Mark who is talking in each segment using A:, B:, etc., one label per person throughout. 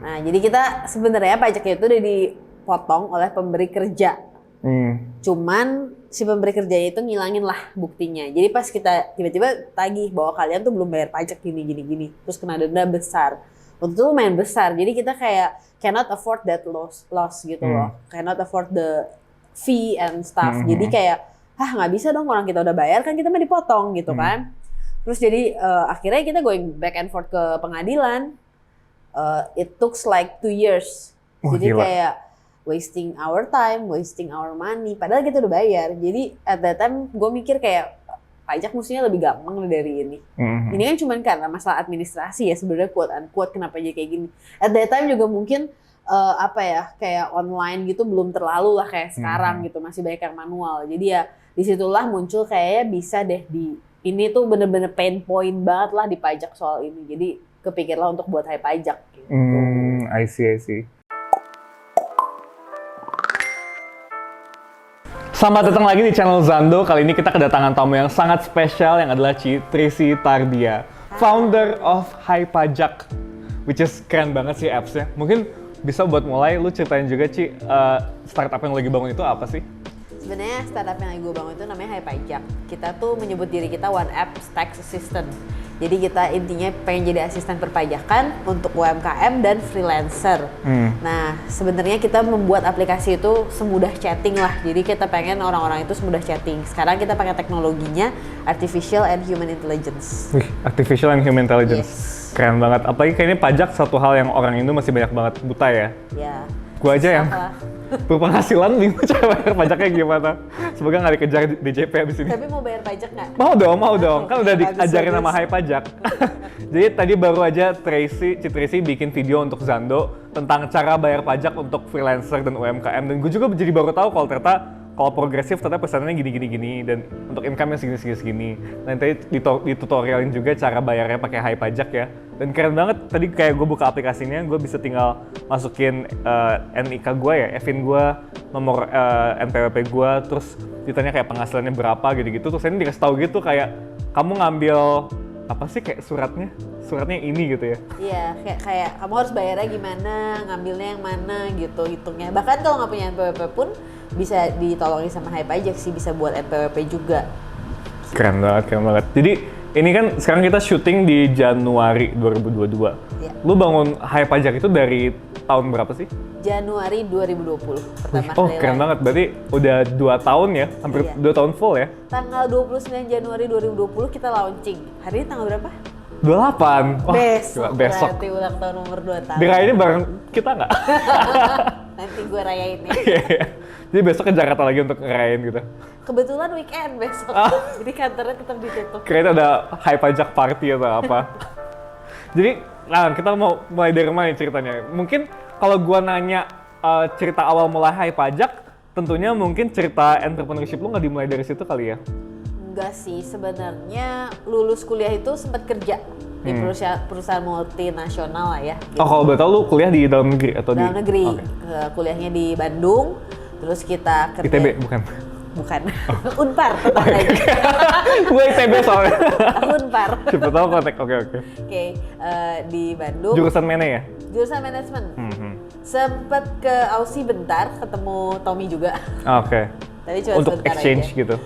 A: Nah, jadi kita sebenarnya pajaknya itu udah dipotong oleh pemberi kerja. Cuman si pemberi kerjanya itu ngilangin lah buktinya. Jadi pas kita tiba-tiba tagih bahwa kalian tuh belum bayar pajak gini. Terus kena denda besar. Waktu itu lumayan besar. Jadi kita kayak cannot afford that loss gitu loh. Cannot afford the fee and stuff. Jadi kayak, nggak bisa dong, orang kita udah bayar kan, kita mah dipotong gitu kan. Terus jadi akhirnya kita going back and forth ke pengadilan. It took like 2 years. Jadi
B: gila.
A: kayak wasting our time, wasting our money. Padahal kita udah bayar. Jadi at that time gue mikir kayak pajak mestinya lebih gampang dari ini. Ini kan cuma karena masalah administrasi ya sebenarnya, quote unquote, kenapa jadi kayak gini. At that time juga mungkin kayak online gitu belum terlalu lah kayak sekarang gitu, masih banyak yang manual. Jadi ya disitulah muncul kayaknya bisa deh ini tuh bener-bener pain point banget lah di pajak soal ini. Jadi kepikirlah untuk buat high pajak gitu.
B: I see. Selamat datang lagi di channel Zando. Kali ini kita kedatangan tamu yang sangat spesial yang adalah Ci Trisi Tardia, founder of Hai Pajak, which is keren banget sih apps-nya. Mungkin bisa buat mulai, lu ceritain juga Ci, startup yang lagi bangun itu apa sih?
A: Sebenarnya startup yang lagi gue bangun itu namanya Hai Pajak. Kita tuh menyebut diri kita One App Tax Assistant. Jadi kita intinya pengen jadi asisten perpajakan untuk UMKM dan freelancer. Nah, sebenarnya kita membuat aplikasi itu semudah chatting lah. Jadi kita pengen orang-orang itu semudah chatting. Sekarang kita pakai teknologinya Artificial and Human Intelligence.
B: Wih, Artificial and Human Intelligence.
A: Yes.
B: Keren banget. Apalagi kayaknya pajak satu hal yang orang Indo masih banyak banget buta ya.
A: Ya.
B: Gua aja yang berpenghasilan bingung cara bayar pajaknya gimana. Semoga nggak dikejar DJP abis ini.
A: Tapi mau bayar pajak nggak?
B: Mau dong. Kan udah diajarin sama Hai Pajak. Jadi tadi baru aja Tracy bikin video untuk Zando tentang cara bayar pajak untuk freelancer dan UMKM. Dan gue juga jadi baru tahu kalau progresif ternyata pesanannya gini dan untuk income-nya segini. Dan tadi di tutorialin juga cara bayarnya pakai Hai Pajak ya. Dan keren banget, tadi kayak gue buka aplikasinya, gue bisa tinggal masukin NIK gue ya, EVIN gue, nomor NPWP gue, terus ditanya kayak penghasilannya berapa gitu-gitu. Terus ini dikasih tahu gitu kayak, kamu ngambil apa sih kayak suratnya ini gitu ya?
A: Iya, kayak kamu harus bayarnya gimana, ngambilnya yang mana gitu hitungnya. Bahkan kalau nggak punya NPWP pun bisa ditolongin sama Hai Pajak sih, bisa buat NPWP juga.
B: Keren banget. Jadi ini kan sekarang kita syuting di Januari 2022.
A: Ya.
B: Lu bangun Hai Pajak itu dari tahun berapa sih?
A: Januari 2020 pertama kali.
B: Keren banget, berarti udah 2 tahun ya, hampir 2 tahun full ya?
A: Tanggal 29 Januari 2020 kita launching. Hari ini tanggal berapa?
B: 28. Oh,
A: Besok.
B: Besok.
A: Berarti ulang tahun umur 2 tahun.
B: Dirayain bareng kita nggak?
A: Nanti gue rayain ya.
B: Jadi besok ke Jakarta lagi untuk ngerayain gitu?
A: Kebetulan weekend besok, jadi kantornya tetap ditutup.
B: Kayaknya ada Hai Pajak party atau apa. Jadi, kita mau mulai dari mana nih ceritanya? Mungkin kalau gua nanya cerita awal mulai Hai Pajak, tentunya mungkin cerita entrepreneurship lu nggak dimulai dari situ kali ya?
A: Enggak sih, sebenarnya lulus kuliah itu sempat kerja di perusahaan multinasional lah ya. Gitu.
B: Oh, kalau boleh tahu lu kuliah di dalam negeri atau
A: dalam negeri?
B: Okay.
A: Kuliahnya di Bandung, terus kita kerja.
B: ITB bukan?
A: Bukan, Unpar tetap aja.
B: Gue ITB soalnya.
A: Unpar.
B: Siapa tahu kontak, oke.
A: Oke, di Bandung.
B: Jurusan mana ya?
A: Jurusan manajemen. Sempet ke Aussie bentar, ketemu Tommy juga.
B: Oke.
A: Tapi cuma
B: untuk
A: sebentar
B: exchange
A: aja.
B: Gitu?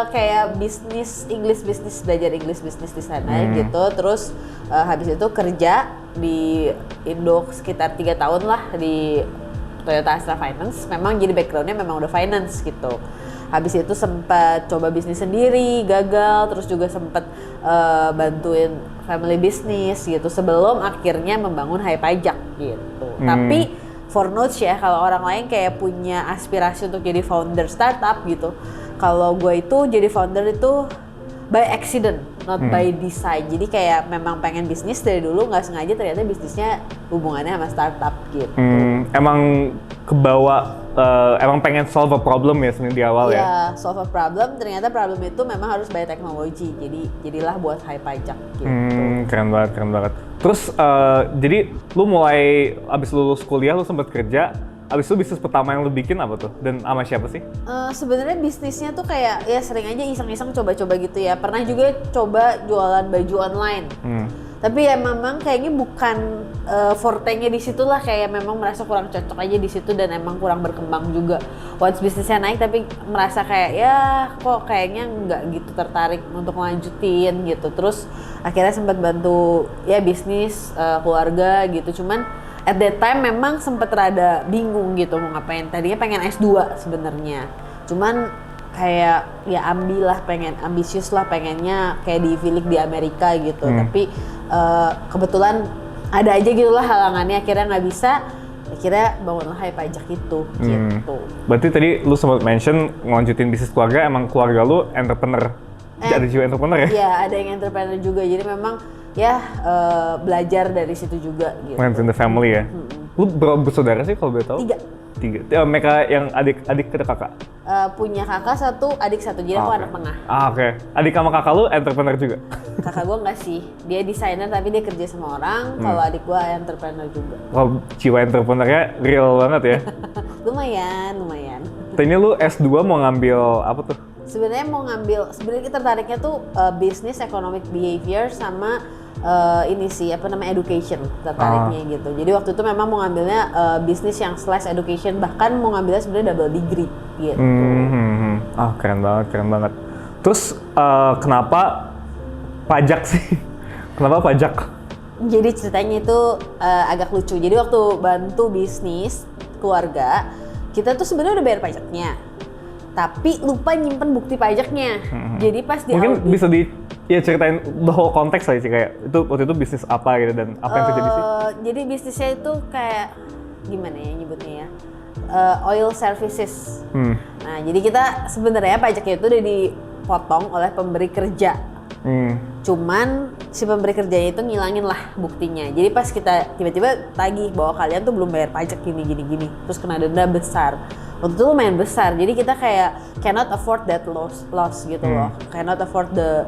A: Kayak English business, belajar English business di sana gitu. Terus habis itu kerja di Indo sekitar 3 tahun lah di Toyota Astra Finance. Memang jadi backgroundnya memang udah finance gitu. Habis itu sempat coba bisnis sendiri, gagal, terus juga sempat bantuin family business gitu sebelum akhirnya membangun Hai Pajak gitu. Tapi for notes ya, kalau orang lain kayak punya aspirasi untuk jadi founder startup gitu, kalau gue itu jadi founder itu by accident, not by design. Jadi kayak memang pengen bisnis dari dulu, nggak sengaja ternyata bisnisnya hubungannya sama startup gitu.
B: Emang kebawa, emang pengen solve a problem ya sebenarnya di awal ya?
A: Iya, solve a problem. Ternyata problem itu memang harus by teknologi. Jadi jadilah buat Hai Pajak gitu.
B: Keren banget. Terus jadi lu mulai abis lulus kuliah lu sempat kerja. Abis itu bisnis pertama yang lu bikin apa tuh? Dan sama siapa sih?
A: Sebenarnya bisnisnya tuh kayak ya sering aja iseng-iseng coba-coba gitu ya. Pernah juga coba jualan baju online. Tapi ya memang kayaknya bukan forte-nya di situ lah, kayak memang merasa kurang cocok aja di situ dan emang kurang berkembang juga. Once bisnisnya naik tapi merasa kayak ya kok kayaknya nggak gitu tertarik untuk lanjutin gitu. Terus akhirnya sempat bantu ya bisnis keluarga gitu. Cuman at that time memang sempet rada bingung gitu mau ngapain. Tadinya pengen S2 sebenarnya. Cuman kayak ya pengen ambisius lah, pengennya kayak di Philip di Amerika gitu. Tapi kebetulan ada aja gitulah halangannya, akhirnya nggak bisa. Akhirnya bangunlah Hai Pajak itu gitu.
B: Berarti tadi lu sempat mention ngelanjutin bisnis keluarga, emang keluarga lu entrepreneur? Ada juga entrepreneur ya?
A: Iya, ada yang entrepreneur juga. Jadi memang ya belajar dari situ juga gitu.
B: Friends in the family ya? Lu berapa bersaudara sih kalau boleh tahu? 3. Mereka yang adik ke kakak?
A: Punya kakak 1, adik 1, jadi aku anak tengah.
B: Oke. Adik sama kakak lu entrepreneur juga?
A: Kakak gue enggak sih, dia desainer tapi dia kerja sama orang. Kalau adik gue entrepreneur juga.
B: Kalau jiwa entrepreneurnya real banget ya?
A: lumayan.
B: Tadinya lu S2 mau ngambil apa tuh?
A: Sebenarnya sebenarnya kita tertariknya tuh business economic behavior sama ini sih education tertariknya gitu. Jadi waktu itu memang mau ngambilnya bisnis yang / education, bahkan mau ngambilnya sebenarnya double degree gitu.
B: Keren banget. Terus kenapa pajak sih? Kenapa pajak?
A: Jadi ceritanya itu agak lucu. Jadi waktu bantu bisnis keluarga, kita tuh sebenarnya udah bayar pajaknya, tapi lupa nyimpen bukti pajaknya. Jadi pas di
B: mungkin
A: audit,
B: bisa ceritain the whole konteks aja sih, kayak itu waktu itu bisnis apa gitu dan apa yang terjadi sih?
A: Jadi bisnisnya itu kayak gimana ya nyebutnya ya, oil services. Nah jadi kita sebenarnya pajaknya itu udah dipotong oleh pemberi kerja. Cuman si pemberi kerjanya itu ngilangin lah buktinya. Jadi pas kita tiba-tiba tagih bahwa kalian tuh belum bayar pajak gini. Terus kena denda besar. Waktu itu lumayan besar. Jadi kita kayak cannot afford that loss gitu loh. Cannot afford the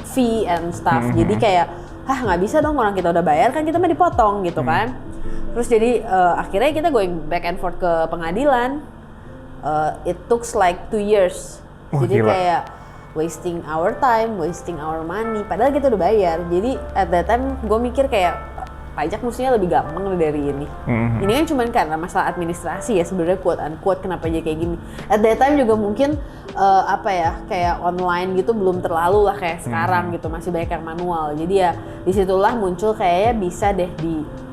A: fee and stuff. Jadi kayak nggak bisa dong, orang kita udah bayar kan, kita mah dipotong gitu kan. Terus jadi akhirnya kita going back and forth ke pengadilan. It took like 2 years. Jadi
B: gila.
A: kayak wasting our time, wasting our money, padahal kita udah bayar. Jadi at that time gue mikir kayak pajak mestinya lebih gampang dari ini. Ini kan cuma karena masalah administrasi ya sebenarnya, quote unquote, kenapa jadi kayak gini. At that time juga mungkin kayak online gitu belum terlalu lah kayak sekarang gitu, masih banyak yang manual. Jadi ya disitulah muncul kayaknya bisa deh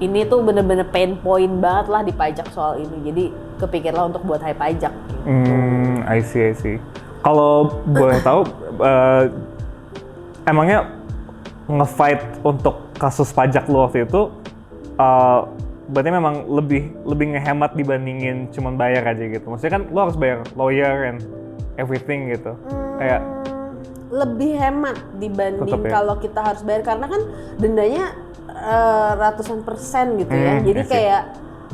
A: ini tuh bener-bener pain point banget lah di pajak soal ini. Jadi kepikirlah untuk buat Hai Pajak.
B: I see. Kalau boleh tahu, emangnya nge-fight untuk kasus pajak lu waktu itu, berarti memang lebih ngehemat dibandingin cuman bayar aja gitu? Maksudnya kan lu harus bayar lawyer and everything gitu, kayak
A: lebih hemat dibanding kalau kita harus bayar, karena kan dendanya ratusan persen gitu ya. Jadi kayak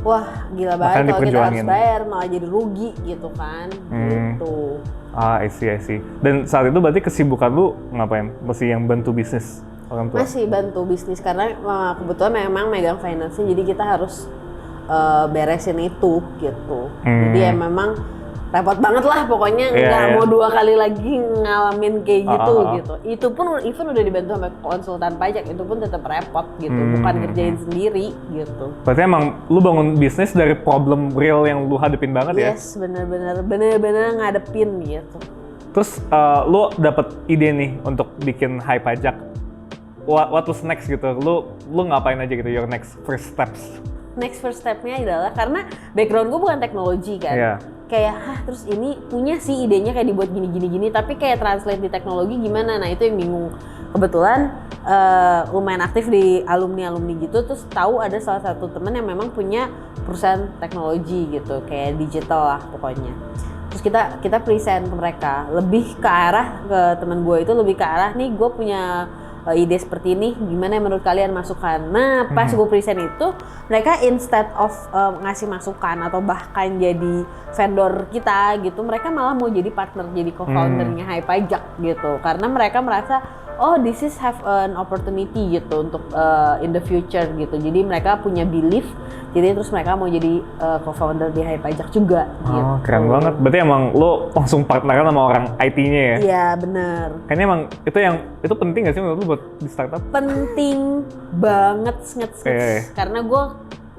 A: wah gila banget kalau kita harus bayar, malah jadi rugi gitu kan. Gitu.
B: I see. Dan saat itu berarti kesibukan lu ngapain? Masih yang bantu bisnis orang tua?
A: Masih bantu bisnis karena kebetulan memang megang finance-nya, jadi kita harus beresin itu gitu. Jadi ya memang repot banget lah pokoknya, nggak mau 2 kali lagi ngalamin kayak gitu. Itu pun even udah dibantu sama konsultan pajak, itu pun tetap repot gitu, bukan ngerjain sendiri gitu.
B: Berarti emang lu bangun bisnis dari problem real yang lu hadepin banget ya?
A: Yes, bener-bener ngadepin gitu.
B: Terus lu dapet ide nih untuk bikin Hai Pajak. What was next gitu? Lu ngapain aja gitu, your next first steps?
A: Next first step-nya adalah karena background gue bukan teknologi kan. Kayak terus ini punya sih idenya kayak dibuat gini, tapi kayak translate di teknologi gimana? Nah itu yang bingung. Kebetulan lumayan aktif di alumni gitu, terus tahu ada salah satu temen yang memang punya perusahaan teknologi gitu, kayak digital lah pokoknya. Terus kita present ke mereka, lebih ke arah ke temen gue itu lebih ke arah nih gue punya ide seperti ini, gimana menurut kalian masukan. Nah pas gue present itu mereka instead of ngasih masukan atau bahkan jadi vendor kita gitu, mereka malah mau jadi partner, jadi co-foundernya Hai Pajak gitu, karena mereka merasa oh this is have an opportunity gitu untuk in the future gitu. Jadi mereka punya belief, jadi terus mereka mau jadi co-founder di Hai Pajak juga.
B: Oh,
A: gitu.
B: keren banget. Berarti emang lo langsung partneran sama orang IT-nya ya?
A: Iya bener.
B: Kayaknya emang itu penting nggak sih menurut lo buat di startup?
A: Penting banget
B: Iya.
A: karena gue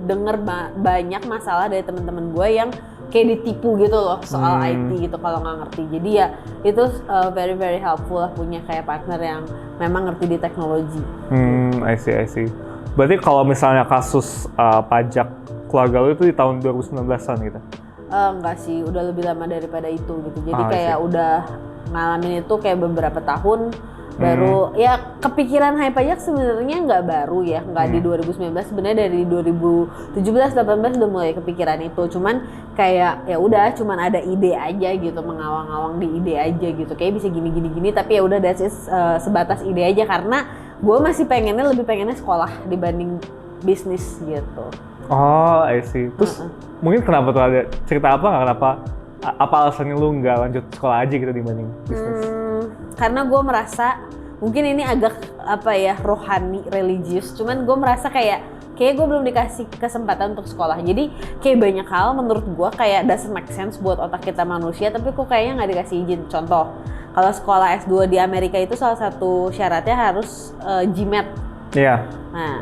A: denger banyak masalah dari teman-teman gue yang kayak ditipu gitu loh soal IT gitu kalau nggak ngerti. Jadi ya itu very very helpful lah punya kayak partner yang memang ngerti di teknologi.
B: I see. Berarti kalau misalnya kasus pajak keluarga lo itu di tahun 2019-an gitu?
A: Enggak sih, udah lebih lama daripada itu gitu. Jadi
B: I
A: kayak
B: see.
A: udah ngalamin itu kayak beberapa tahun baru ya kepikiran Hai Pajak sebenarnya nggak baru ya, nggak di 2019, sebenarnya dari 2017-18 udah mulai kepikiran itu, cuman kayak ya udah cuman ada ide aja gitu, mengawang-awang di ide aja gitu, kayak bisa gini tapi ya udah that's it, sebatas ide aja karena gue masih lebih pengennya sekolah dibanding bisnis gitu.
B: Oh, I see. Terus mungkin kenapa tuh ada cerita apa nggak apa alasannya lu nggak lanjut sekolah aja gitu dibanding bisnis?
A: Karena gue merasa mungkin ini agak rohani, religius, cuman gue merasa kayak gue belum dikasih kesempatan untuk sekolah. Jadi kayak banyak hal menurut gue kayak doesn't make sense buat otak kita manusia, tapi kok kayaknya nggak dikasih izin. Contoh, kalau sekolah S2 di Amerika itu salah satu syaratnya harus GMAT.
B: Iya.
A: Nah,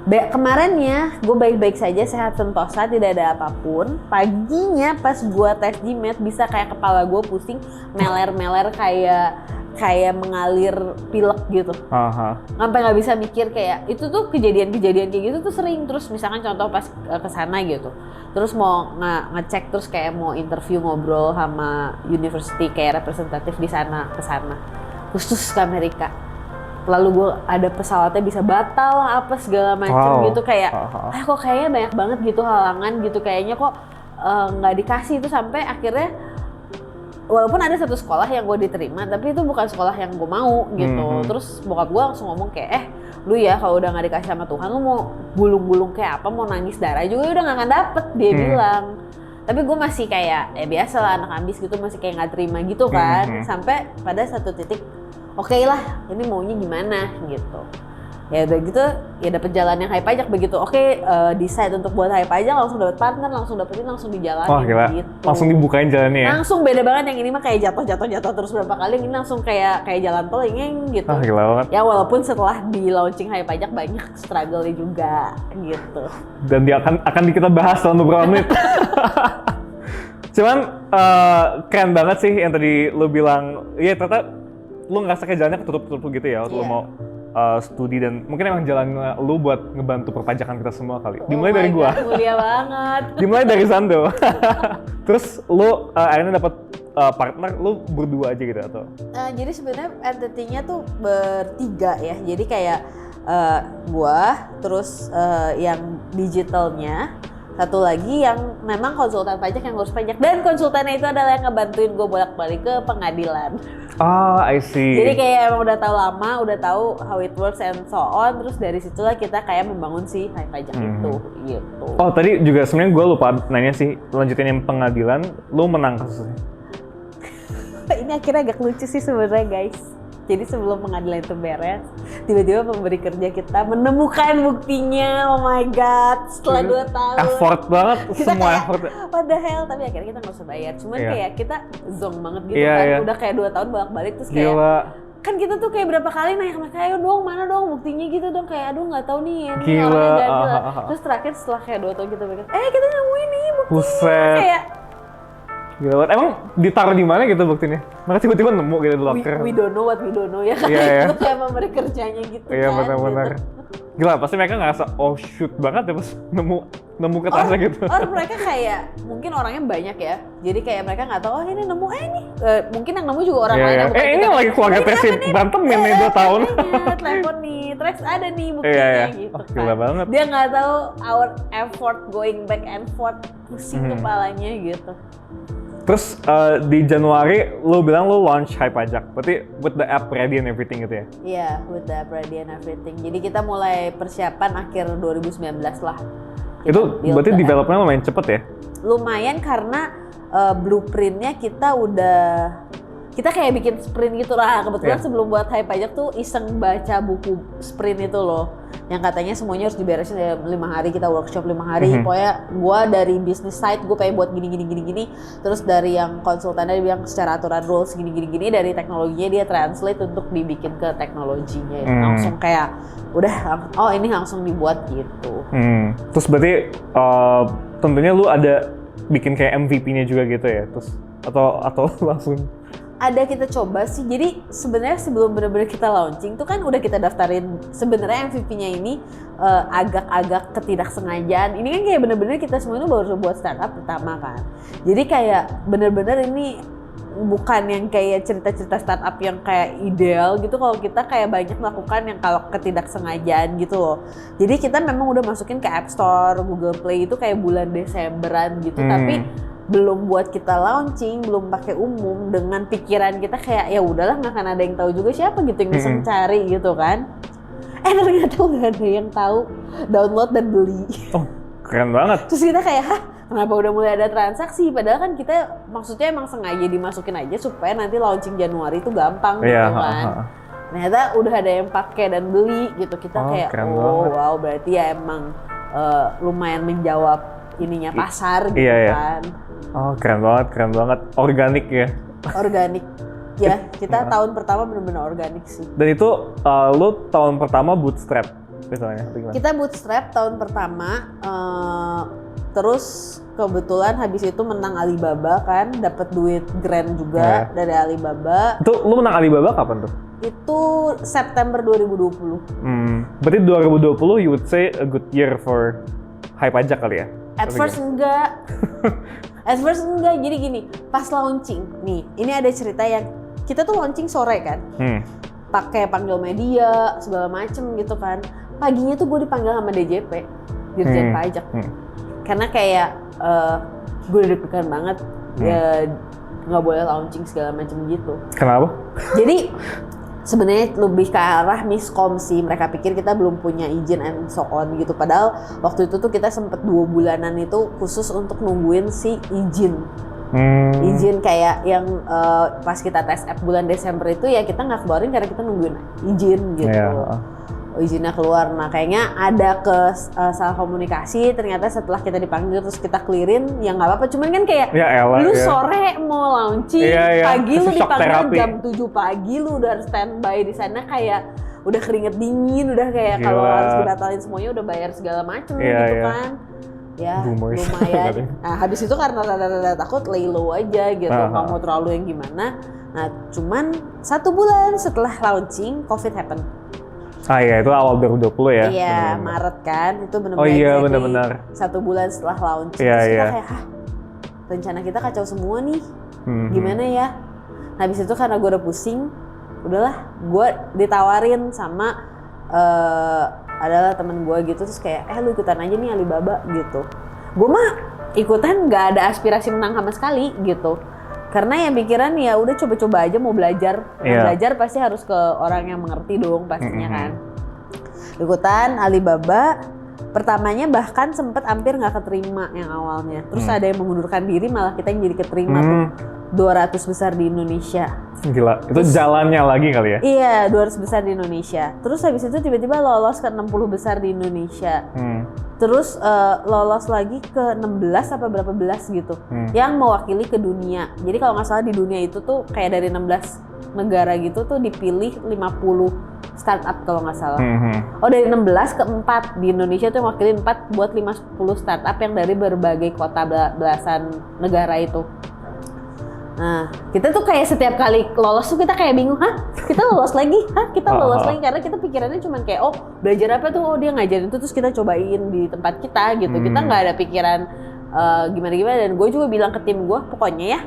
A: kemarinnya gue baik-baik saja, sehat sentosa, tidak ada apapun. Paginya pas gue tes GMAT bisa kayak kepala gue pusing, meler-meler kayak mengalir pilek gitu. Sampai nggak bisa mikir kayak itu tuh kejadian-kejadian kayak gitu tuh sering. Terus misalkan contoh pas kesana gitu, terus mau ngecek terus kayak mau interview ngobrol sama university kayak representatif di sana kesana, khusus ke Amerika. Lalu gue ada pesawatnya bisa batal apa segala macam gitu kayak kok kayaknya banyak banget gitu halangan gitu, kayaknya kok nggak dikasih itu, sampai akhirnya walaupun ada satu sekolah yang gue diterima tapi itu bukan sekolah yang gue mau gitu. Terus bokap gue langsung ngomong kayak lu ya kalau udah nggak dikasih sama Tuhan lu mau gulung-gulung kayak apa, mau nangis darah juga udah nggak akan dapet, dia bilang. Tapi gue masih kayak biasa lah anak ambis gitu, masih kayak nggak terima gitu kan. Sampai pada satu titik oke lah, ini maunya gimana gitu. Ya udah gitu, ya dapet jalan yang Hai Pajak begitu. Decide untuk buat Hai Pajak, langsung dapet partner, langsung dijalanin.
B: Oh gila,
A: gitu.
B: langsung dibukain jalannya ya?
A: Langsung beda banget, yang ini mah kayak jatuh terus berapa kali, ini langsung kayak jalan tol gitu.
B: Gila banget.
A: Ya walaupun setelah di launching Hai Pajak banyak struggle-nya juga gitu.
B: Dan dia akan kita bahas dalam beberapa menit. Cuman keren banget sih yang tadi lu bilang, ya ternyata lu ngerasa kayak jalannya ketutup gitu ya waktu lu mau studi, dan mungkin emang jalan lu buat ngebantu perpajakan kita semua kali. Dimulai dari gua.
A: Mulia banget.
B: Dimulai dari Zando. Terus lu akhirnya dapat partner, lu berdua aja gitu atau?
A: Jadi sebenarnya entity-nya tuh bertiga ya. Jadi kayak gua, terus yang digitalnya, satu lagi yang memang konsultan pajak yang ngurus pajak, dan konsultannya itu adalah yang ngebantuin gue bolak-balik ke pengadilan.
B: I see.
A: Jadi kayak emang udah tahu lama, udah tahu how it works and so on, terus dari situlah kita kayak membangun si Hai Pajak itu gitu.
B: Oh tadi juga sebenarnya gue lupa nanya sih, lanjutin yang pengadilan, lu menang kasusnya?
A: Ini akhirnya agak lucu sih sebenarnya guys. Jadi sebelum pengadilan itu beres, tiba-tiba pemberi kerja kita menemukan buktinya. Oh my god, setelah 2 tahun.
B: Effort banget,
A: kita
B: semua
A: kayak,
B: effort.
A: what the hell, tapi akhirnya kita nggak usah bayar. Cuman kayak kita zonk banget gitu udah kayak 2 tahun bolak-balik, terus kayak
B: gila.
A: Kan kita tuh kayak berapa kali nanya ke mereka, ayo dong, mana dong buktinya gitu dong, kayak aduh nggak tahu nih ini
B: gila.
A: orangnya gagal. Terus terakhir setelah kayak 2 tahun kita bikin, kita nemuin nih buktinya.
B: Buset.
A: Kayak
B: Gila banget. Emang ditaruh di mana gitu buktinya? Mereka tiba-tiba nemu gitu di locker.
A: We don't know what we don't know ya kan. Itu kayak pemberi kerjanya gitu kan.
B: Iya benar-benar.
A: Gitu.
B: Gila, pasti mereka ngerasa oh shoot banget ya pas nemu kertasnya gitu.
A: Mereka kayak mungkin orangnya banyak ya. Jadi kayak mereka nggak tahu ini nemu nih. Mungkin yang nemu juga orang lain yang bukan
B: ini
A: kita.
B: lagi keluarga Tesi berantem nih 2 tahun.
A: Telepon nih, terus ada nih buktinya gitu kan.
B: Gila banget.
A: Dia nggak tahu our effort going back and forth, pusing kepalanya gitu.
B: Terus di Januari lu bilang lu launch Hai Pajak, berarti with the app ready and everything gitu ya?
A: Iya, with the app ready and everything. Jadi kita mulai persiapan akhir 2019 lah.
B: Itu berarti development lumayan cepet ya?
A: Lumayan karena blueprintnya kita udah kita kayak bikin sprint gitu lah. Kebetulan
B: Iya.
A: sebelum buat Hai Pajak tuh iseng baca buku sprint itu loh. Yang katanya semuanya harus diberesin dalam 5 hari, kita workshop 5 hari. Pokoknya gua dari business side gue pengen buat gini. Terus dari yang konsultannya dia bilang secara aturan rules gini. Dari teknologinya dia translate untuk dibikin ke teknologinya. Langsung kayak udah, oh ini langsung dibuat gitu.
B: Terus berarti tentunya lu ada bikin kayak MVP-nya juga gitu ya? Terus atau langsung?
A: Ada kita coba sih, jadi sebenarnya sebelum benar-benar kita launching tuh kan udah kita daftarin sebenarnya MVP-nya ini agak-agak ketidaksengajaan. Ini kan kayak bener-bener kita semua itu baru buat startup pertama kan. Jadi kayak bener-bener ini bukan yang kayak cerita-cerita startup yang kayak ideal gitu, kalau kita kayak banyak melakukan yang kalau ketidaksengajaan gitu loh. Jadi kita memang udah masukin ke App Store, Google Play itu kayak bulan Desemberan gitu, tapi belum buat kita launching, belum pakai umum, dengan pikiran kita kayak ya udahlah nggak akan ada yang tahu juga siapa gitu yang bisa cari gitu kan. Ternyata udah ada yang tahu, download dan beli.
B: Oh, keren banget.
A: Terus kita kayak, hah, kenapa udah mulai ada transaksi? Padahal kan kita maksudnya emang sengaja dimasukin aja supaya nanti launching Januari itu gampang gitu kan. Ternyata udah ada yang pakai dan beli gitu. Kita kayak, oh wow, berarti ya emang lumayan menjawab ininya pasar gitu kan.
B: Oh, keren banget. Organik ya.
A: Organik. Ya, kita tahun pertama benar-benar organik sih.
B: Dan itu lu tahun pertama bootstrap misalnya?
A: Kita bootstrap tahun pertama, terus kebetulan habis itu menang Alibaba kan, dapat duit grant juga dari Alibaba.
B: Itu lu menang Alibaba kapan tuh?
A: Itu September 2020.
B: Berarti 2020 you would say a good year for Hai Pajak kali ya?
A: At first enggak. Jadi gini, pas launching nih, ini ada cerita yang kita tuh launching sore kan, pakai panggil media segala macem gitu kan. Paginya tuh gue dipanggil sama DJP, Dirjen Pajak, karena kayak gue udah deg-degan banget, ya nggak boleh launching segala macem gitu.
B: Kenapa?
A: Jadi sebenarnya lebih ke arah miskom sih, mereka pikir kita belum punya izin and so on gitu, padahal waktu itu tuh kita sempet 2 bulanan itu khusus untuk nungguin si izin. Izin kayak yang pas kita tes app bulan Desember itu ya kita nggak keluarin karena kita nungguin izin gitu. Izinnya keluar, nah kayaknya ada salah komunikasi, ternyata setelah kita dipanggil terus kita clearin, ya nggak apa-apa, cuman kan kayak lu sore mau launching, pagi lu dipanggil jam 7 pagi, lu udah harus standby di sana kayak udah keringet dingin, udah kayak kalau harus dibatalin semuanya udah bayar segala macem gitu kan. Ya lumayan. Nah habis itu karena rada-rada takut lay low aja gitu, nggak mau terlalu yang gimana. Nah cuman 1 bulan setelah launching COVID happen.
B: Iya itu awal 2020 ya?
A: Iya Maret kan, itu benar-benar.
B: Oh iya benar-benar.
A: 1 bulan setelah launching, terus kita kayak rencana kita kacau semua nih, gimana ya? Nah habis itu karena gue udah pusing, udahlah gue ditawarin sama adalah temen gue gitu, terus kayak lu ikutan aja nih Alibaba gitu. Gue mah ikutan nggak ada aspirasi menang sama sekali gitu, karena yang pikiran ya udah coba-coba aja, mau belajar. Belajar pasti harus ke orang yang mengerti dong pastinya kan. Ikutan Alibaba, pertamanya bahkan sempet hampir nggak keterima yang awalnya, terus ada yang mengundurkan diri, malah kita yang jadi keterima tuh 200 besar di Indonesia.
B: Gila, itu terus, jalannya lagi kali ya?
A: Iya, 200 besar di Indonesia. Terus habis itu tiba-tiba lolos ke 60 besar di Indonesia. Terus lolos lagi ke 16 apa berapa belas gitu, yang mewakili ke dunia. Jadi kalau nggak salah di dunia itu tuh kayak dari 16 negara gitu tuh dipilih 50 startup kalau nggak salah. Oh dari 16 ke 4, di Indonesia tuh mewakili 4 buat 50 startup yang dari berbagai kota belasan negara itu. Nah, kita tuh kayak setiap kali lolos tuh kita kayak bingung, kita lolos lagi, kita lolos lagi, karena kita pikirannya cuma kayak, oh belajar apa tuh, oh dia ngajarin itu terus kita cobain di tempat kita gitu. Kita nggak ada pikiran gimana-gimana, dan gue juga bilang ke tim gue, pokoknya ya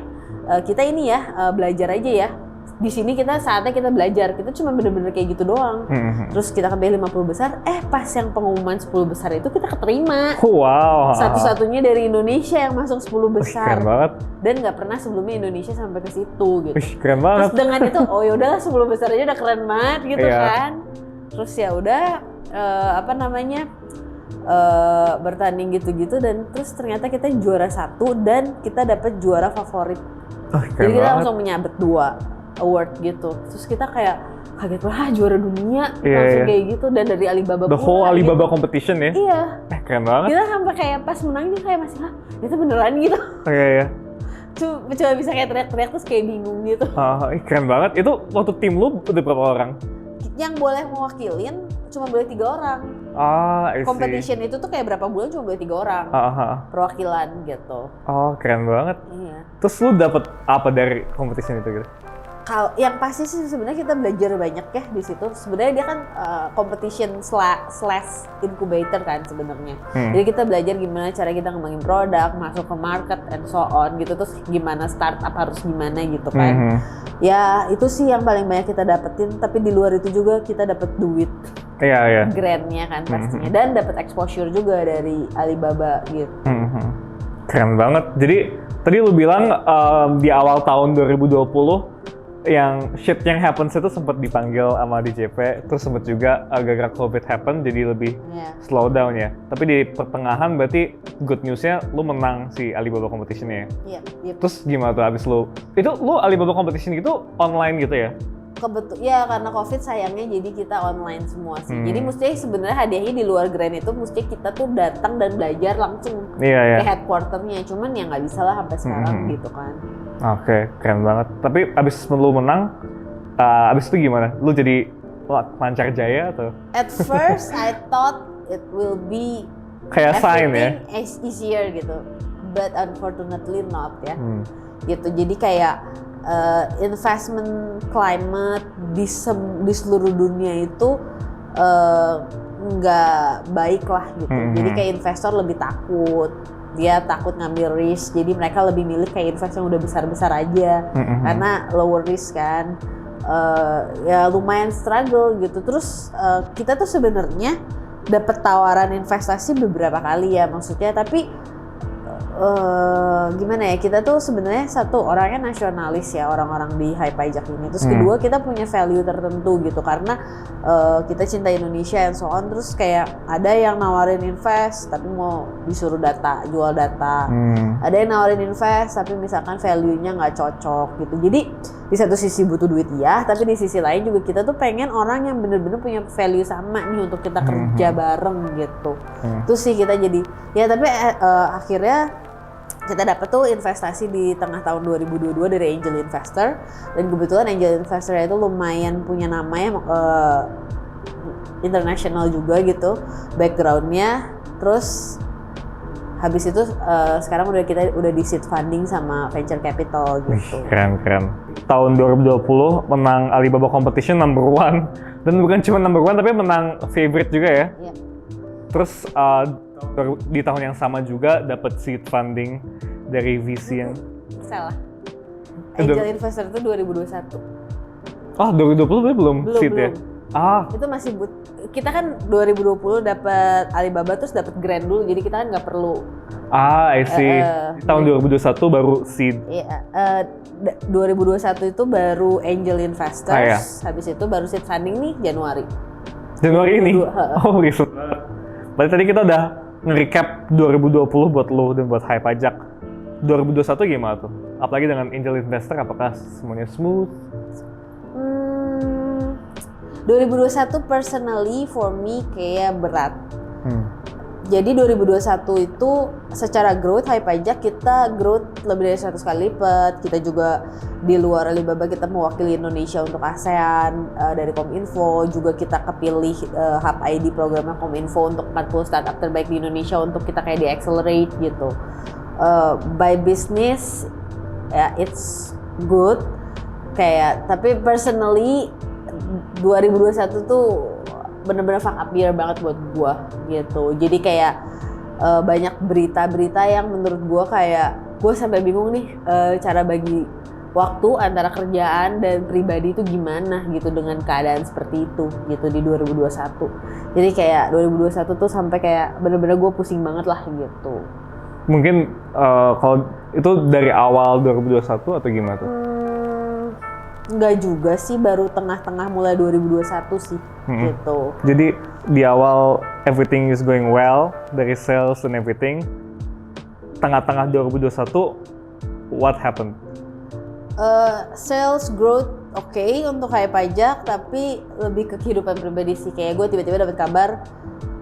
A: kita ini ya belajar aja ya. Di sini kita saatnya kita belajar, kita cuma bener-bener kayak gitu doang. Terus kita kepilih 50 besar, pas yang pengumuman 10 besar itu kita keterima.
B: Wow.
A: Satu-satunya dari Indonesia yang masuk 10 besar.
B: Keren banget.
A: Dan nggak pernah sebelumnya Indonesia sampai ke situ gitu.
B: Keren banget.
A: Terus dengan itu, oh yaudahlah 10 besar aja udah keren banget gitu kan. Terus ya udah bertanding gitu-gitu, dan terus ternyata kita juara 1 dan kita dapet juara favorit. Jadi kita langsung menyabet 2. award gitu. Terus kita kayak kaget banget juara dunia
B: Iya,
A: langsung
B: iya.
A: kayak gitu, dan dari Alibaba
B: The whole
A: pula,
B: Alibaba
A: gitu.
B: competition ya?
A: Iya.
B: Keren banget.
A: Kita sampai kayak pas menangnya kayak masih itu beneran gitu.
B: Iya.
A: Cuma bisa kayak teriak-teriak terus kayak bingung gitu.
B: Keren banget. Itu waktu tim lu udah berapa orang?
A: Yang boleh mewakilin cuma boleh 3 orang.
B: I see.
A: Competition itu tuh kayak berapa bulan cuma boleh 3 orang. Perwakilan gitu.
B: Keren banget.
A: Iya.
B: Terus lu dapet apa dari competition itu gitu?
A: Kalau yang pasti sih sebenarnya kita belajar banyak ya di situ. Sebenarnya dia kan competition slash incubator kan sebenarnya. Jadi kita belajar gimana cara kita ngembangin produk, masuk ke market and so on gitu. Terus gimana startup harus gimana gitu kan. Ya itu sih yang paling banyak kita dapetin. Tapi di luar itu juga kita dapet duit.
B: Iya.
A: Grant-nya kan pastinya. Dan dapet exposure juga dari Alibaba gitu.
B: Keren banget. Jadi tadi lu bilang di awal tahun 2020 yang shit yang happens itu sempat dipanggil sama DJP, terus sempat juga gara-gara COVID happen jadi lebih slow down ya. Tapi di pertengahan berarti good news-nya lu menang si Alibaba competition-nya ya?
A: Iya.
B: Terus gimana tuh abis lu? Itu lu Alibaba competition gitu online gitu ya?
A: Ya karena COVID sayangnya jadi kita online semua sih. Jadi mestinya sebenarnya hadiahnya di luar grand itu mesti kita tuh datang dan belajar langsung ke headquarter-nya. Cuman ya nggak bisa lah sampai sekarang gitu kan.
B: Oke, keren banget. Tapi abis lu menang, abis itu gimana? Lu jadi lancar jaya atau?
A: At first I thought it will be
B: kayak sign ya?
A: Easier gitu. But unfortunately not ya. Gitu. Jadi kayak investment climate di seluruh dunia itu nggak baik lah gitu. Jadi kayak investor lebih takut, dia takut ngambil risk, jadi mereka lebih milih kayak invest yang udah besar-besar aja karena lower risk kan. Ya lumayan struggle gitu. Terus kita tuh sebenarnya dapat tawaran investasi beberapa kali ya maksudnya, tapi gimana ya, kita tuh sebenarnya satu orangnya nasionalis ya, orang-orang di Hype Pajak ini. Terus kedua kita punya value tertentu gitu karena kita cinta Indonesia and so on. Terus kayak ada yang nawarin invest tapi mau disuruh jual data. Ada yang nawarin invest tapi misalkan value-nya nggak cocok gitu. Jadi di satu sisi butuh duit ya, tapi di sisi lain juga kita tuh pengen orang yang bener-bener punya value sama nih untuk kita kerja bareng gitu. Terus sih kita jadi ya, tapi akhirnya kita dapat tuh investasi di tengah tahun 2022 dari angel investor, dan kebetulan angel investor itu lumayan punya nama ya, internasional juga gitu backgroundnya. Terus habis itu sekarang kita udah di seed funding sama venture capital gitu.
B: Keren. Tahun 2020 menang Alibaba competition number 1, dan bukan cuma number 1 tapi menang favorite juga ya.
A: Iya.
B: Terus di tahun yang sama juga dapat seed funding dari VC yang
A: salah. Angel investor itu 2021.
B: 2020 belum seed ya?
A: Itu masih kita kan 2020 dapat Alibaba terus dapat grant dulu, jadi kita kan nggak perlu.
B: I see. Tahun 2021 baru seed.
A: Iya. 2021 itu baru angel investors. Habis itu baru seed funding nih Januari
B: ini. Recent. Berarti tadi kita udah nge-recap 2020 buat lo dan buat Hype Pajak. 2021 gimana tuh? Apalagi dengan angel investor, apakah semuanya smooth?
A: 2021 personally for me kayak berat. Jadi 2021 itu secara growth Hype Pajak kita growth lebih dari 100 kali lipat. Kita juga di luar Alibaba kita mewakili Indonesia untuk ASEAN dari Kominfo. Juga kita kepilih Hub ID programnya Kominfo untuk 40 startup terbaik di Indonesia untuk kita kayak di-accelerate gitu. By business ya it's good kayak, tapi personally 2021 tuh bener-bener fuck up year banget buat gua gitu. Jadi kayak banyak berita-berita yang menurut gua kayak gua sampai bingung nih cara bagi waktu antara kerjaan dan pribadi itu gimana gitu dengan keadaan seperti itu gitu di 2021. Jadi kayak 2021 tuh sampai kayak bener-bener gua pusing banget lah gitu.
B: Mungkin kalau itu dari awal 2021 atau gimana tuh?
A: Enggak juga sih, baru tengah-tengah mulai 2021 sih gitu.
B: Jadi di awal everything is going well dari sales and everything. Tengah-tengah 2021 what happened?
A: Sales growth oke untuk kayak pajak, tapi lebih ke kehidupan pribadi sih. Kayak gue tiba-tiba dapat kabar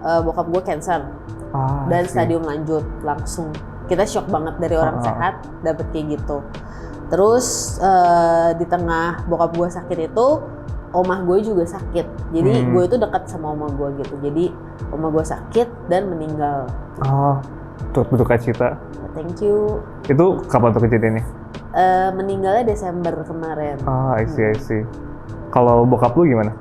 A: bokap gue cancer dan stadium lanjut langsung. Kita shock banget dari orang sehat dapat kayak gitu. Terus di tengah bokap gue sakit itu, omah gue juga sakit. Jadi gue itu dekat sama omah gue gitu. Jadi omah gue sakit dan meninggal.
B: Turut berduka cita.
A: Thank you.
B: Itu kapan tuh kejadiannya?
A: Meninggalnya Desember kemarin.
B: I see. Kalau bokap lu gimana?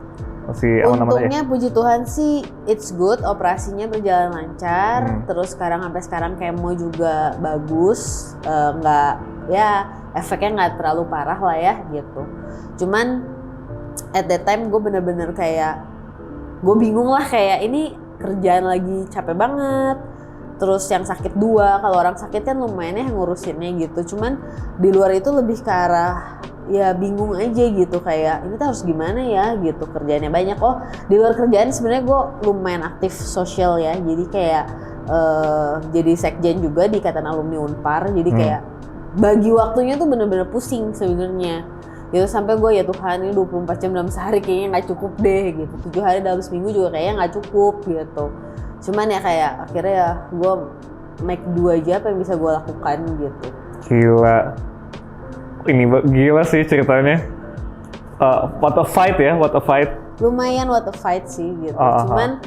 B: Masih aman-aman aja?
A: Untungnya puji Tuhan sih it's good, operasinya berjalan lancar. Terus sampai sekarang kemo juga bagus, nggak ya efeknya nggak terlalu parah lah ya gitu. Cuman at that time gue bener-bener kayak gue bingung lah, kayak ini kerjaan lagi capek banget. Terus yang sakit 2, kalau orang sakit kan lumayan ya ngurusinnya gitu. Cuman di luar itu lebih ke arah ya bingung aja gitu, kayak ini tuh harus gimana ya gitu, kerjaannya banyak. Di luar kerjaan sebenarnya gue lumayan aktif sosial ya, jadi kayak jadi sekjen juga di Ikatan Alumni Unpar, jadi kayak bagi waktunya tuh bener-bener pusing sebenarnya gitu. Sampai gue ya Tuhan, ini 24 jam dalam sehari kayaknya nggak cukup deh gitu, 7 hari dalam seminggu juga kayaknya nggak cukup gitu. Cuman ya kayak akhirnya ya gue make do aja apa yang bisa gue lakukan gitu.
B: Gila. Ini gila sih ceritanya. What a fight ya, what a fight.
A: Lumayan what a fight sih gitu. Cuman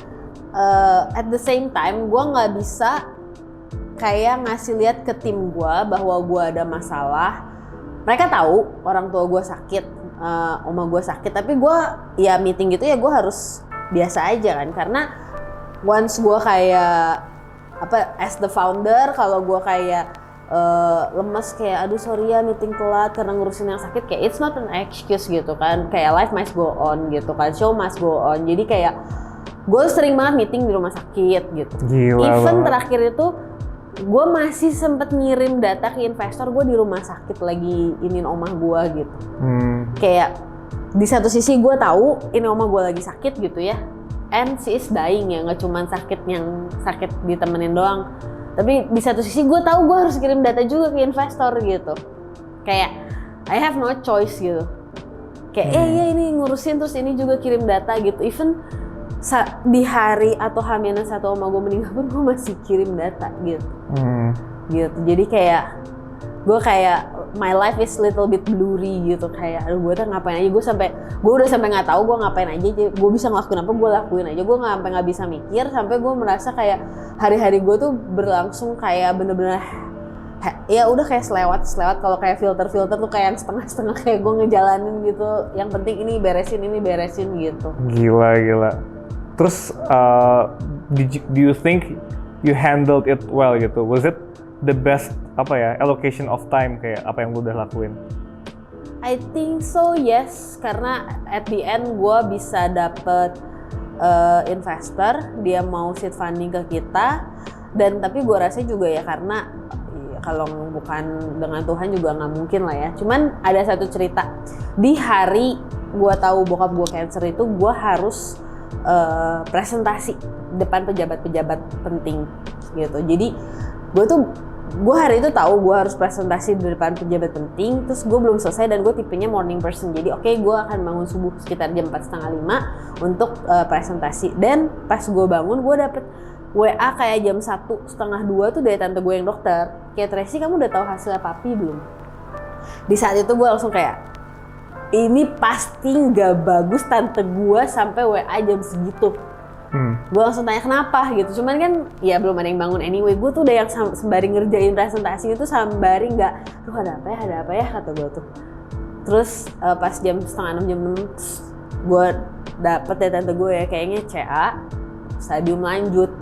A: at the same time gue nggak bisa kayak ngasih lihat ke tim gue bahwa gue ada masalah. Mereka tahu orang tua gue sakit, oma gue sakit, tapi gue ya meeting gitu ya gue harus biasa aja kan, karena once gue kayak as the founder, kalau gue kayak lemes kayak aduh sorry ya meeting telat karena ngurusin yang sakit, kayak it's not an excuse gitu kan, kayak life must go on gitu kan, show must go on. Jadi kayak gue sering banget meeting di rumah sakit gitu.
B: Gila
A: even
B: banget.
A: Terakhir itu gue masih sempet ngirim data ke investor gue di rumah sakit lagi inin omah gue gitu. Kayak di satu sisi gue tahu ini omah gue lagi sakit gitu ya, and she is dying ya, nggak cuma sakit yang sakit ditemenin doang. Tapi di satu sisi gue tahu gue harus kirim data juga ke investor gitu. Kayak I have no choice gitu. Kayak ya ini ngurusin terus ini juga kirim data gitu. Even di hari atau H-1 oma gue meninggal pun gue masih kirim data gitu. Gitu. Jadi kayak gue kayak my life is little bit blurry gitu, kayak aduh gue tuh ngapain aja, gue udah sampai nggak tahu gue ngapain aja, gue bisa ngelakuin apa gue lakuin aja, gue nggak bisa mikir, sampai gue merasa kayak hari-hari gue tuh berlangsung kayak bener-bener ya udah kayak selewat kalau kayak filter tuh kayak yang setengah-setengah, kayak gue ngejalanin gitu, yang penting ini beresin gitu.
B: Gila. Terus do you think you handled it well gitu? Was it the best allocation of time, kayak apa yang lu udah lakuin?
A: I think so, yes, karena at the end gue bisa dapet investor, dia mau seed funding ke kita, dan tapi gue rasa juga ya karena kalau bukan dengan Tuhan juga nggak mungkin lah ya. Cuman ada satu cerita, di hari gue tahu bokap gue cancer itu gue harus presentasi depan pejabat-pejabat penting gitu. Jadi gue hari itu tahu gue harus presentasi di depan pejabat penting, terus gue belum selesai dan gue tipenya morning person, jadi gue akan bangun subuh sekitar jam 4:30 untuk presentasi. Dan pas gue bangun gue dapet WA kayak jam 1:30, 2 tuh dari tante gue yang dokter, kayak Tracy kamu udah tahu hasilnya papi belum? Di saat itu gue langsung kayak ini pasti nggak bagus, tante gue sampai WA jam segitu. Gue langsung tanya kenapa gitu, cuman kan ya belum ada yang bangun anyway. Gue tuh udah yang sembari ngerjain presentasi itu sembari nggak, aduh ada apa ya kata gue tuh. Terus pas jam 5:30 jam 6 gue dapet dari tante gue ya kayaknya CA stadium lanjut.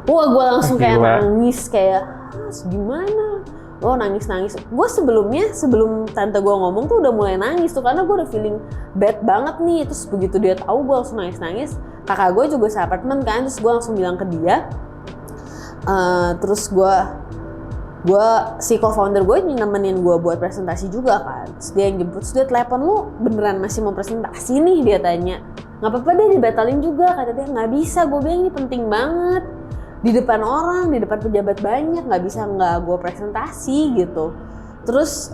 A: Wah gue langsung kayak nangis, kayak gimana? Nangis. Gue sebelum tante gue ngomong tuh udah mulai nangis tuh, karena gue udah feeling bad banget nih. Terus begitu dia tahu gue langsung nangis. Kakak gue juga seapartemen kan, terus gue langsung bilang ke dia. Terus gue si co-founder gue nemenin gue buat presentasi juga kan. Terus dia yang jemput, terus dia telepon, lu beneran masih mau presentasi nih? Dia tanya. Nggak apa-apa deh dibatalin juga, kata dia. Nggak bisa, gue bilang ini penting banget. Di depan orang, di depan pejabat banyak, nggak bisa nggak gue presentasi gitu. Terus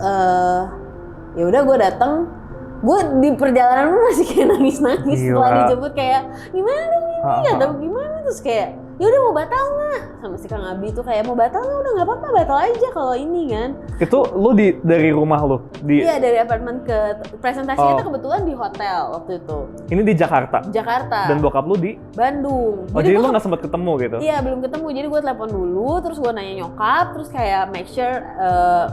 A: Ya udah gue dateng, gue di perjalanan pun masih kayak nangis setelah dijemput kayak gimana dong ini atau gimana, terus kayak ya udah mau batal nggak, sama si Kang Abi tuh kayak mau batal nggak, udah nggak apa-apa batal aja kalau ini kan.
B: Itu lu dari rumah lu?
A: Iya dari apartemen ke presentasinya tuh kebetulan di hotel waktu itu.
B: Ini di Jakarta?
A: Jakarta.
B: Dan bokap lu di?
A: Bandung.
B: Jadi lu nggak sempat ketemu gitu?
A: Iya belum ketemu, jadi gue telepon dulu, terus gue nanya nyokap, terus kayak make sure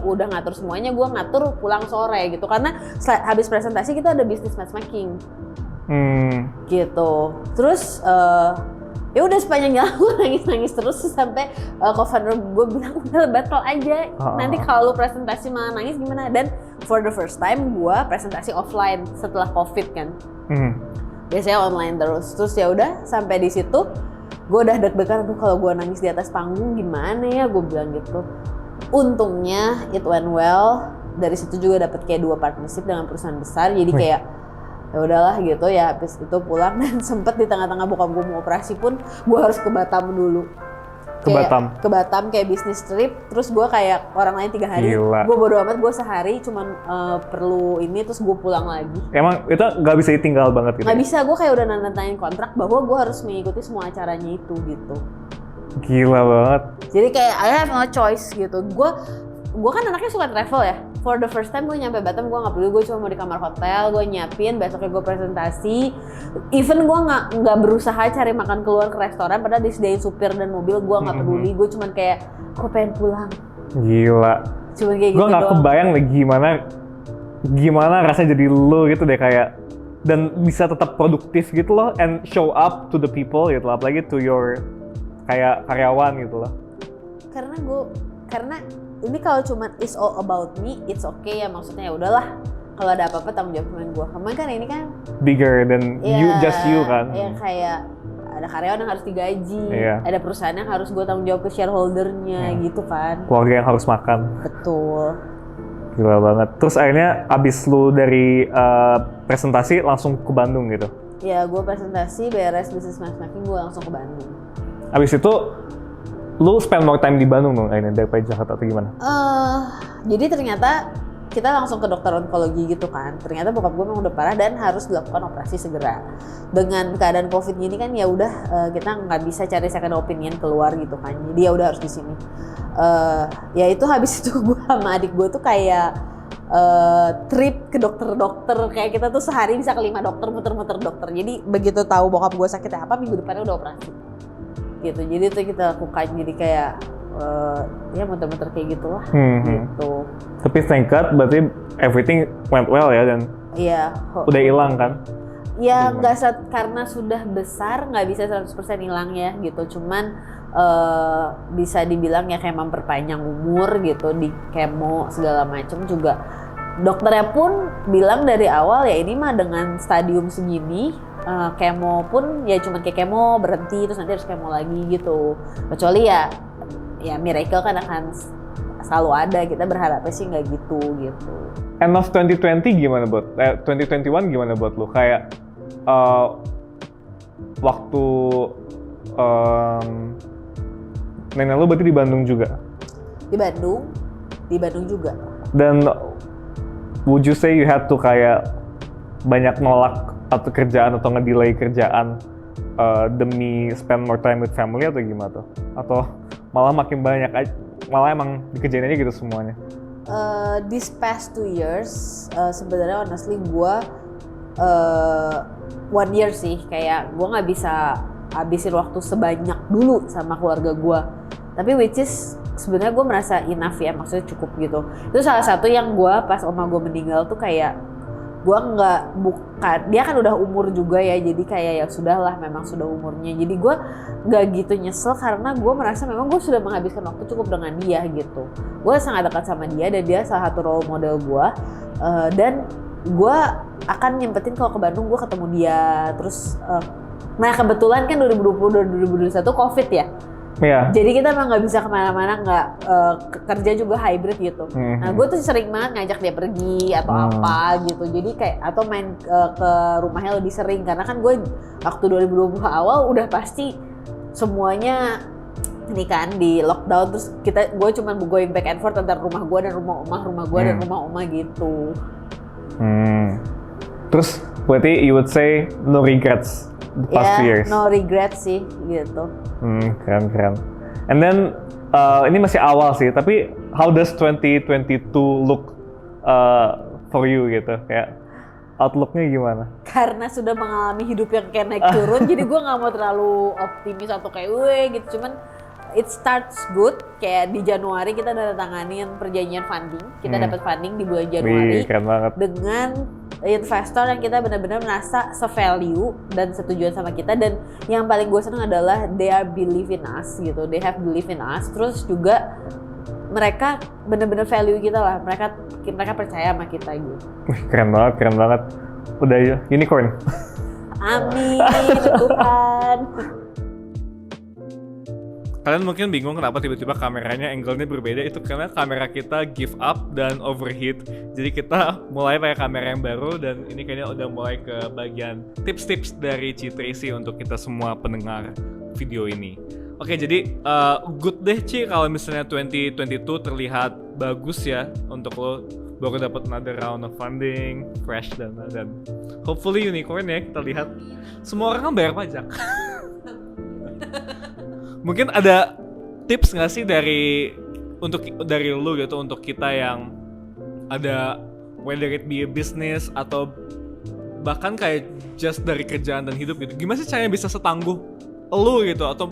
A: udah ngatur semuanya, gue ngatur pulang sore gitu, karena habis presentasi kita ada business matchmaking. Gitu. Terus ya udah sepanjang jalan gue nangis terus sampai co-founder gue bilang udah batal aja, nanti kalau lu presentasi malah nangis gimana. Dan for the first time gue presentasi offline setelah COVID kan. Biasanya online terus ya udah sampai di situ gue udah deg-degan tuh, kalau gue nangis di atas panggung gimana ya, gue bilang gitu. Untungnya it went well, dari situ juga dapet kayak 2 partnership dengan perusahaan besar, jadi kayak ya udahlah gitu ya. Habis itu pulang dan sempet di tengah-tengah bokap gue mau operasi pun gue harus ke Batam dulu. Ke Batam kayak bisnis trip, terus gue kayak orang lain 3 hari. Gue bodo amat, gue sehari cuman perlu ini, terus gue pulang lagi.
B: Emang itu nggak bisa ditinggal banget gitu?
A: Nggak bisa, gue kayak udah nandain kontrak bahwa gue harus mengikuti semua acaranya itu gitu.
B: Gila banget.
A: Jadi kayak I have no choice gitu. Gue kan anaknya suka travel ya. For the first time gue nyampe Batam, gue nggak peduli, gue cuma mau di kamar hotel, gue nyiapin, besoknya gue presentasi. Even gue nggak berusaha cari makan keluar ke restoran, padahal disediain supir dan mobil, gue nggak peduli. Gue cuman kayak, gue pengen pulang.
B: Gila.
A: Cuman kayak gitu
B: doang. Gue nggak kebayang nih gimana rasanya jadi lo gitu deh, kayak dan bisa tetap produktif gitu loh, and show up to the people gitu loh, apalagi to your kayak karyawan gitu loh.
A: Karena ini kalau cuma is all about me, it's okay ya, maksudnya ya udahlah. Kalau ada apa-apa tanggung jawab pemain gue. Kemarin kan ini kan
B: bigger than just you kan.
A: Ya kayak ada karyawan yang harus digaji, ada perusahaan yang harus gue tanggung jawab ke shareholdernya gitu kan.
B: Keluarga yang harus makan.
A: Betul.
B: Gila banget. Terus akhirnya abis lu dari presentasi langsung ke Bandung gitu?
A: Ya gue presentasi, beres business matchmaking, gue langsung ke Bandung.
B: Abis itu lu spend more time di Bandung dong akhirnya daripada Jakarta atau gimana?
A: Jadi ternyata kita langsung ke dokter onkologi gitu kan. Ternyata bokap gue memang udah parah dan harus dilakukan operasi segera. Dengan keadaan COVID gini kan ya udah kita nggak bisa cari second opinion keluar gitu kan. Jadi ya udah harus di sini. Ya itu habis itu gue sama adik gue tuh kayak trip ke dokter-dokter, kayak kita tuh sehari bisa ke 5 dokter, muter-muter dokter. Jadi begitu tahu bokap gue sakitnya apa, minggu depannya udah operasi. Gitu, jadi itu kita lakukan, jadi kayak ya muter-muter kayak gitulah gitu.
B: Tapi thank God, berarti everything went well ya, dan udah hilang kan?
A: Ya nggak karena sudah besar nggak bisa 100% hilang ya gitu, cuman bisa dibilang ya kayak memperpanjang umur gitu, di kemo segala macam juga. Dokternya pun bilang dari awal ya ini mah dengan stadium segini kemo pun ya cuma kayak kemo berhenti terus nanti harus kemo lagi gitu. Kecuali ya miracle kan akan selalu ada, kita berharapnya sih nggak gitu.
B: End of 2020 gimana buat 2021 gimana buat lu? Kayak waktu nenek lu berarti di Bandung juga? Di
A: Bandung juga.
B: Dan would you say you had to kayak banyak nolak atau kerjaan atau ngedelay kerjaan demi spend more time with family atau gimana tuh? Atau malah makin banyak malah emang dikerjain aja gitu semuanya?
A: This past 2 years sebenarnya honestly gue 1 year sih, kayak gue nggak bisa habisin waktu sebanyak dulu sama keluarga gue. Tapi which is sebenarnya gue merasa enough ya, maksudnya cukup gitu. Itu salah satu yang gue pas oma gue meninggal tuh kayak gue dia kan udah umur juga ya, jadi kayak ya sudahlah, memang sudah umurnya. Jadi gue nggak gitu nyesel karena gue merasa memang gue sudah menghabiskan waktu cukup dengan dia gitu. Gue sangat dekat sama dia dan dia salah satu role model gue, dan gue akan nyempetin kalau ke Bandung gue ketemu dia terus. Nah kebetulan kan 2020-2021 COVID ya.
B: Iya.
A: Jadi kita emang nggak bisa kemana-mana, nggak kerja juga hybrid gitu. Nah gue tuh sering banget ngajak dia pergi atau apa gitu. Jadi kayak atau main ke rumahnya lebih sering karena kan gue waktu 2020 awal udah pasti semuanya ini kan di lockdown, terus gue cuman going back and forth antara rumah gue dan rumah gue dan rumah oma gitu.
B: Terus berarti you would say no regrets the past few years?
A: No regrets sih gitu.
B: Keren. And then ini masih awal sih, tapi how does 2022 look for you gitu, kayak outlook-nya gimana?
A: Karena sudah mengalami hidup yang kayak naik turun, jadi gue nggak mau terlalu optimis atau kayak gitu. Cuman it starts good. Kayak di Januari kita udah tanganin perjanjian funding. Kita dapat funding di bulan Januari.
B: Wih, keren banget.
A: Dengan investor yang kita benar-benar merasa se-value dan setujuan sama kita. Dan yang paling gue seneng adalah they are believe in us gitu. They have believe in us. Terus juga mereka benar-benar value kita lah. Mereka percaya sama kita gitu.
B: Wih, keren banget. Udah unicorn.
A: Amin, Tuhan.
B: Kalian mungkin bingung kenapa tiba-tiba kameranya angle-nya berbeda. Itu karena kamera kita give up dan overheat. Jadi kita mulai pakai kamera yang baru, dan ini kayaknya udah mulai ke bagian tips-tips dari Ci untuk kita semua pendengar video ini. Oke, jadi good deh Ci kalau misalnya 2022 terlihat bagus ya untuk lo, baru dapat another round of funding, fresh dan hopefully unicorn ya, kita lihat. Semua orang kan bayar pajak. Mungkin ada tips nggak sih dari lu gitu untuk kita yang ada, whether it be a business atau bahkan kayak just dari kerjaan dan hidup gitu, gimana sih caranya bisa setangguh lu gitu, atau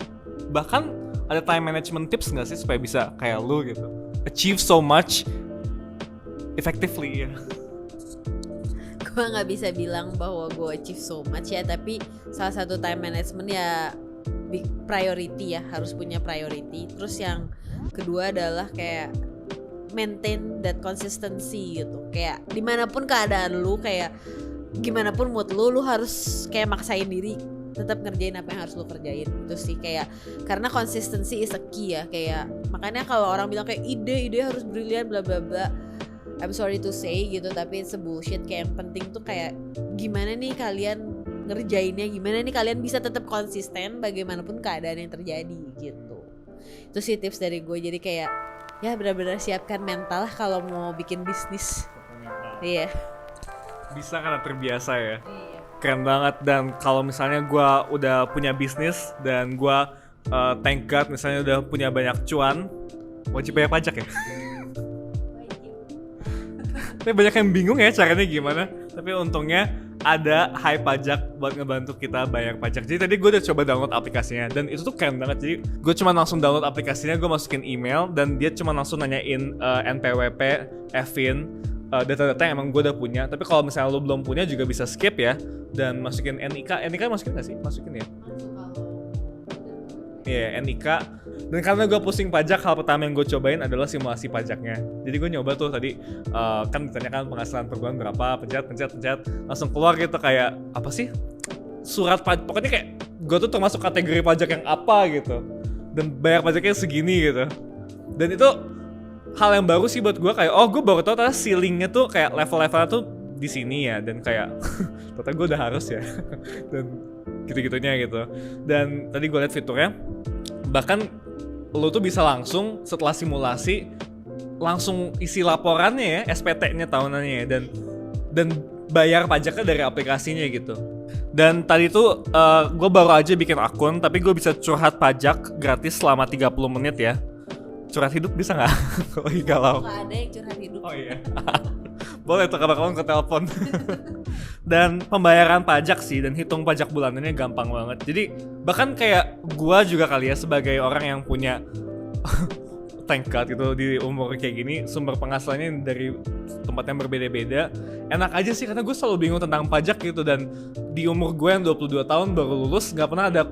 B: bahkan ada time management tips nggak sih supaya bisa kayak lu gitu achieve so much effectively ya?
A: Gue nggak bisa bilang bahwa gue achieve so much ya, tapi salah satu time management ya big priority ya, harus punya priority. Terus yang kedua adalah kayak maintain that consistency gitu. Kayak dimanapun keadaan lu, kayak gimana pun mood lu harus kayak maksain diri tetap ngerjain apa yang harus lu kerjain. Itu sih kayak, karena consistency is a key ya. Kayak makanya kalau orang bilang kayak ide harus brilian bla bla bla, I'm sorry to say gitu, tapi it's a bullshit. Kayak yang penting tuh kayak gimana nih kalian ngerjainnya, gimana nih kalian bisa tetap konsisten bagaimanapun keadaan yang terjadi gitu. Itu sih tips dari gue. Jadi kayak ya benar-benar siapkan mental lah kalau mau bikin bisnis. Iya.
B: Bisa karena terbiasa ya.
A: Iya.
B: Keren banget. Dan kalau misalnya gue udah punya bisnis dan gue thank God misalnya udah punya banyak cuan, wajib bayar pajak ya. Tapi banyak yang bingung ya caranya gimana. Tapi untungnya ada Hai Pajak buat ngebantu kita bayar pajak. Jadi tadi gue udah coba download aplikasinya dan itu tuh keren banget. Jadi gue cuma langsung download aplikasinya, gue masukin email dan dia cuma langsung nanyain NPWP, EVIN, data-data yang emang gue udah punya. Tapi kalau misalnya lo belum punya juga bisa skip ya, dan masukin NIK. NIK masukin gak sih? Masukin ya? Iya, NIK. Dan karena gue pusing pajak, hal pertama yang gue cobain adalah simulasi pajaknya. Jadi gue nyoba tuh tadi, kan ditanyakan penghasilan per bulan berapa, pencet, langsung keluar gitu kayak, apa sih? Surat pajak, pokoknya kayak gue tuh termasuk kategori pajak yang apa gitu. Dan bayar pajaknya segini gitu. Dan itu hal yang baru sih buat gue, kayak oh gue baru tau ternyata ceilingnya tuh kayak level-levelnya tuh di sini ya. Dan kayak, ternyata gue udah harus ya. Dan gitu-gitunya gitu. Dan tadi gue liat fiturnya, bahkan lo tuh bisa langsung setelah simulasi langsung isi laporannya ya, SPT-nya tahunannya ya, dan bayar pajaknya dari aplikasinya gitu. Dan tadi tuh gue baru aja bikin akun, tapi gue bisa curhat pajak gratis selama 30 menit ya. Curhat hidup bisa nggak? Kalau lagi galau.
A: Nggak ada yang curhat hidup.
B: Oh iya. Boleh tuh kawan-kawan ke telepon. Dan pembayaran pajak sih, dan hitung pajak bulanannya gampang banget. Jadi bahkan kayak gua juga kali ya, sebagai orang yang punya thank God gitu di umur kayak gini, sumber penghasilannya dari tempat yang berbeda-beda, enak aja sih karena gue selalu bingung tentang pajak gitu. Dan di umur gue yang 22 tahun baru lulus, gak pernah ada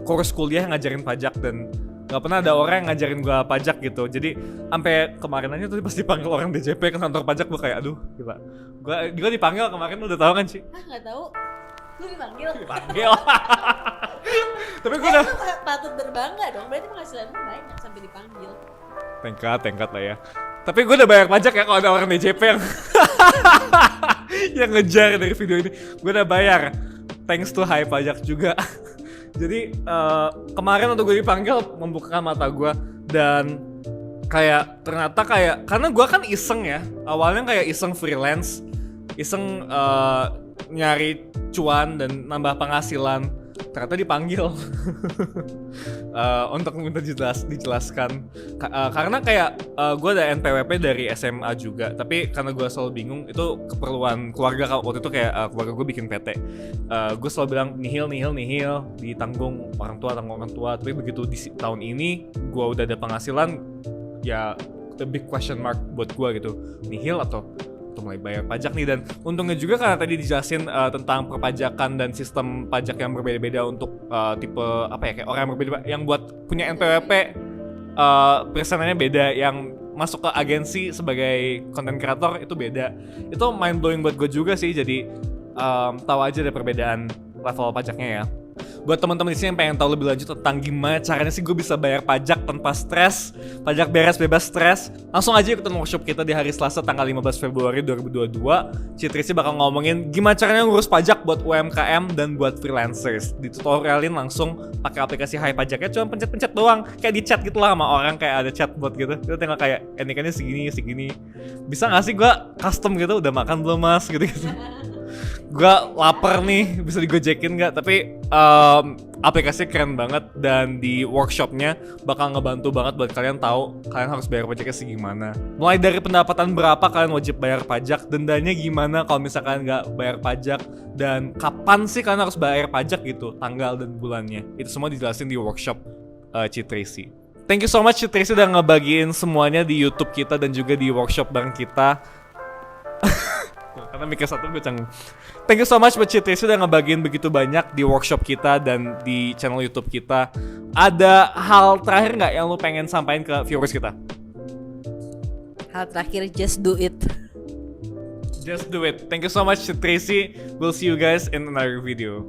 B: kurs kuliah yang ngajarin pajak, dan gak pernah ada orang yang ngajarin gue pajak gitu. Jadi sampai kemarin aja tuh pas dipanggil orang DJP ke kantor pajak, gue kayak aduh gila. Gue dipanggil kemarin, udah tahu kan sih?
A: Nggak tahu. Lu dipanggil?
B: Dipanggil. Tapi gue udah
A: patut berbangga dong. Berarti penghasilan lu banyak sampai dipanggil.
B: Tengkat lah ya. Tapi gue udah bayar pajak ya kalau ada orang DJP yang yang ngejar dari video ini. Gue udah bayar. Thanks to Hai Pajak juga. Jadi kemarin waktu gue dipanggil membukakan mata gue dan kayak ternyata kayak karena gue kan iseng ya, awalnya kayak iseng freelance, iseng nyari cuan dan nambah penghasilan, ternyata dipanggil untuk minta dijelaskan karena kayak gue ada NPWP dari SMA juga, tapi karena gue selalu bingung itu keperluan keluarga. Waktu itu kayak keluarga gue bikin PT, gue selalu bilang nihil ditanggung orang tua, tapi begitu di tahun ini gue udah ada penghasilan, ya the big question mark buat gue gitu, nihil atau mulai bayar pajak nih. Dan untungnya juga karena tadi dijelasin tentang perpajakan dan sistem pajak yang berbeda-beda untuk tipe apa ya, kayak orang yang berbeda, yang buat punya NPWP persenannya beda, yang masuk ke agensi sebagai content creator itu beda. Itu mind blowing buat gue juga sih, jadi tahu aja ada perbedaan level pajaknya ya. Buat teman-teman di sini yang pengen tahu lebih lanjut tentang gimana caranya sih gue bisa bayar pajak tanpa stres, pajak beres bebas stres, langsung aja ikutin workshop kita di hari Selasa tanggal 15 Februari 2022. Citrisi bakal ngomongin gimana caranya ngurus pajak buat UMKM dan buat freelancers. Ditutorialin langsung pakai aplikasi Hai Pajaknya, cuma pencet-pencet doang, kayak di chat gitu lah sama orang, kayak ada chatbot gitu. Kita tinggal kayak NIK-nya segini. Bisa nggak sih gue custom gitu, udah makan belum mas gitu-gitu. Gue lapar nih, bisa digojekin nggak? Tapi aplikasinya keren banget, dan di workshopnya bakal ngebantu banget buat kalian tahu kalian harus bayar pajaknya segimana. Mulai dari pendapatan berapa kalian wajib bayar pajak, dendanya gimana kalau misalkan nggak bayar pajak, dan kapan sih kalian harus bayar pajak gitu, tanggal dan bulannya. Itu semua dijelasin di workshop Citrisi. Thank you so much Citrisi udah ngebagiin semuanya di YouTube kita dan juga di workshop bareng kita. Karena mikir satu gue canggung. Thank you so much buat Citrisi udah ngebagiin begitu banyak di workshop kita dan di channel YouTube kita. Ada hal terakhir nggak yang lu pengen sampaikan ke viewers kita?
A: Hal terakhir, just do it.
B: Just do it. Thank you so much Citrisi. We'll see you guys in another video.